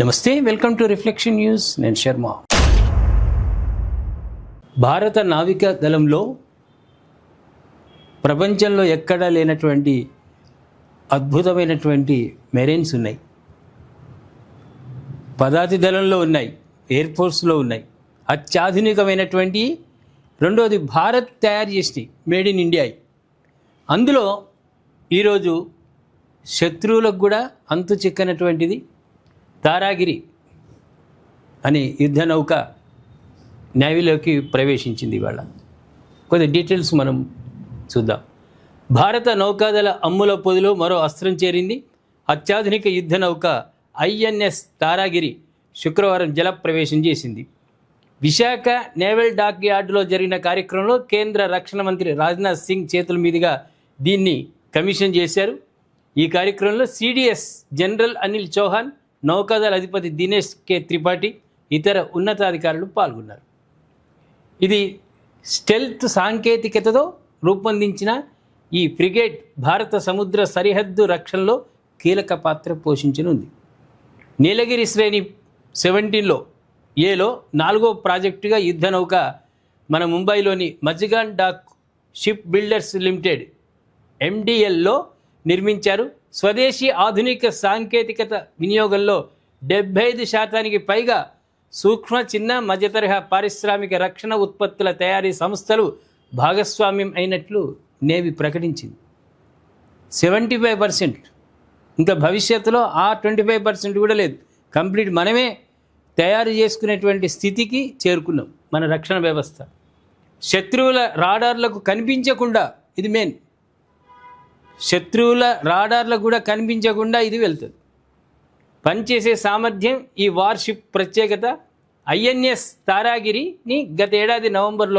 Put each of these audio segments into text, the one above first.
నమస్తే, welcome to reflection news. నేను శర్మ. భారత నావికా దళంలో ప్రపంచంలో ఎక్కడా లేనటువంటి అద్భుతమైనటువంటి మెరైన్స్ ఉన్నాయి. పదాతి దళంలో ఉన్నాయి, ఎయిర్ ఫోర్స్లో ఉన్నాయి. అత్యాధునికమైనటువంటి రెండోది భారత్ తయారు చేసినాయి, మేడ్ ఇన్ ఇండియా. అందులో ఈరోజు శత్రువులకు కూడా అంతు చిక్కనటువంటిది తారాగిరి అనే యుద్ధ నౌక నేవీలోకి ప్రవేశించింది. ఇవాళ కొద్ది డీటెయిల్స్ మనం చూద్దాం. భారత నౌకాదళ అమ్ముల పొదిలో మరో అస్త్రం చేరింది. అత్యాధునిక యుద్ధ నౌక ఐఎన్ఎస్ తారాగిరి శుక్రవారం జల ప్రవేశం చేసింది. విశాఖ నేవల్ డాక్ యార్డులో జరిగిన కార్యక్రమంలో కేంద్ర రక్షణ మంత్రి రాజ్నాథ్ సింగ్ చేతుల మీదుగా దీన్ని కమిషన్ చేశారు. ఈ కార్యక్రమంలో సిడిఎస్ జనరల్ అనిల్ చౌహాన్, నౌకాదళ అధిపతి దినేష్ కే త్రిపాఠి, ఇతర ఉన్నతాధికారులు పాల్గొన్నారు. ఇది స్టెల్త్ సాంకేతికతతో రూపొందించిన ఈ ఫ్రిగేట్ భారత సముద్ర సరిహద్దు రక్షణలో కీలక పాత్ర పోషించనుంది. నీలగిరి శ్రేణి 17లో ఏలో 4వ ప్రాజెక్టుగా యుద్ధ నౌక మన ముంబైలోని Mazagon dock shipbuilders limited MDLలో నిర్మించారు. స్వదేశీ ఆధునిక సాంకేతికత వినియోగంలో 75% పైగా సూక్ష్మ, చిన్న, మధ్యతరహా పారిశ్రామిక రక్షణ ఉత్పత్తుల తయారీ సంస్థలు భాగస్వామ్యం అయినట్లు నేవీ ప్రకటించింది. 75%, ఇంకా భవిష్యత్తులో ఆ 25% కూడా లేదు. కంప్లీట్ మనమే తయారు చేసుకునేటువంటి స్థితికి చేరుకున్నాం మన రక్షణ వ్యవస్థ. శత్రువుల రాడార్లకు కనిపించకుండా, ఇది మెయిన్, శత్రువుల రాడార్లకు కూడా కనిపించకుండా ఇది వెళ్తుంది. పనిచేసే సామర్థ్యం ఈ వార్షిప్ ప్రత్యేకత. ఐఎన్ఎస్ తారాగిరిని గత ఏడాది నవంబర్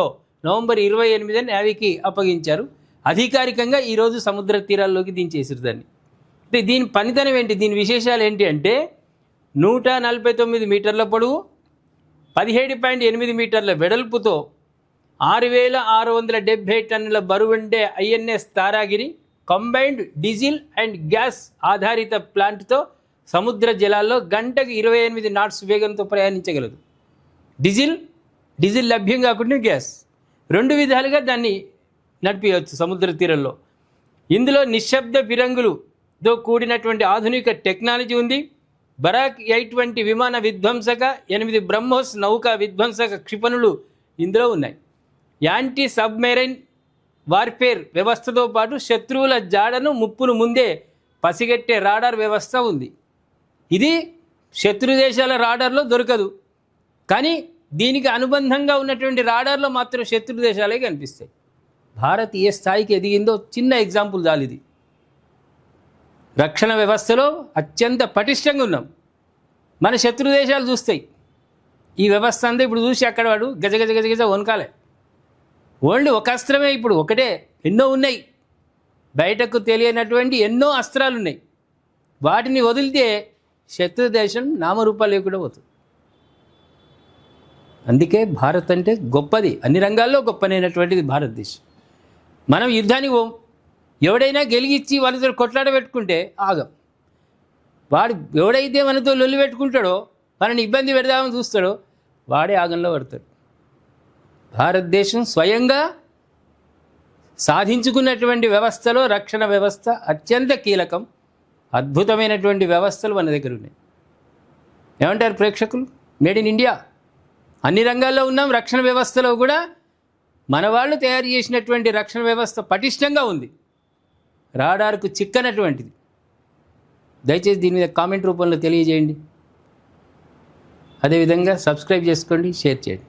28 నేవీకి అప్పగించారు. అధికారికంగా ఈరోజు సముద్ర తీరాల్లోకి దించేసారు దాన్ని. అంటే దీని పనితనం ఏంటి, దీని విశేషాలు ఏంటి అంటే 149 మీటర్ల పొడవు, 17.8 మీటర్ల వెడల్పుతో 6670 టన్నుల బరువుండే INS Taragiri combined diesel and gas ఆధారిత ప్లాంట్తో సముద్ర జలాల్లో గంటకు 28 నాట్స్ వేగంతో ప్రయాణించగలదు. డీజిల్ లభ్యం కాకుండా గ్యాస్, 2 విధాలుగా దాన్ని నడిపించవచ్చు సముద్ర తీరంలో. ఇందులో నిశ్శబ్ద ఫిరంగులతో కూడినటువంటి ఆధునిక టెక్నాలజీ ఉంది. బరాక్ 820 విమాన విధ్వంసక, 8 బ్రహ్మోస్ నౌకా విధ్వంసక క్షిపణులు ఇందులో ఉన్నాయి. యాంటీ సబ్మెరైన్ వార్ఫేర్ వ్యవస్థతో పాటు శత్రువుల జాడను, ముప్పును ముందే పసిగట్టే రాడార్ వ్యవస్థ ఉంది. ఇది శత్రు దేశాల రాడార్లో దొరకదు, కానీ దీనికి అనుబంధంగా ఉన్నటువంటి రాడార్లో మాత్రం శత్రు దేశాలే కనిపిస్తాయి. భారత్ ఏ స్థాయికి ఎదిగిందో చిన్న ఎగ్జాంపుల్ చాలు. ఇది రక్షణ వ్యవస్థలో అత్యంత పటిష్టంగా ఉన్నాం. మన శత్రు దేశాలు చూస్తాయి ఈ వ్యవస్థ అంతా. ఇప్పుడు చూసి అక్కడ వాడు గజ గజ గజ గజ వనకాలే. ఓన్లీ ఒక అస్త్రమే, ఇప్పుడు ఒకటే, ఎన్నో ఉన్నాయి. బయటకు తెలియనటువంటి ఎన్నో అస్త్రాలు ఉన్నాయి. వాటిని వదిలితే శత్రు దేశం నామరూపాలు లేకుండా పోతుంది. అందుకే భారత్ అంటే గొప్పది, అన్ని రంగాల్లో గొప్పనైనటువంటిది భారతదేశం. మనం యుద్ధానికి పోం. ఎవడైనా గెలిగించి వాళ్ళతో కొట్లాడ పెట్టుకుంటే ఆగం. వాడు ఎవడైతే మనతో లొల్లి పెట్టుకుంటాడో, మనని ఇబ్బంది పెడదామని చూస్తాడో, వాడే ఆగంలో పడతాడు. భారతదేశం స్వయంగా సాధించుకున్నటువంటి వ్యవస్థలో రక్షణ వ్యవస్థ అత్యంత కీలకం. అద్భుతమైనటువంటి వ్యవస్థలు మన దగ్గర ఉన్నాయి. ఏమంటారు ప్రేక్షకులు? Made in India. అన్ని రంగాల్లో ఉన్నాం. రక్షణ వ్యవస్థలో కూడా మన వాళ్ళు తయారు చేసినటువంటి రక్షణ వ్యవస్థ పటిష్టంగా ఉంది, రాడార్కు చిక్కనటువంటిది. దయచేసి దీని మీద కామెంట్ రూపంలో తెలియజేయండి. అదేవిధంగా సబ్స్క్రైబ్ చేసుకోండి, షేర్ చేయండి.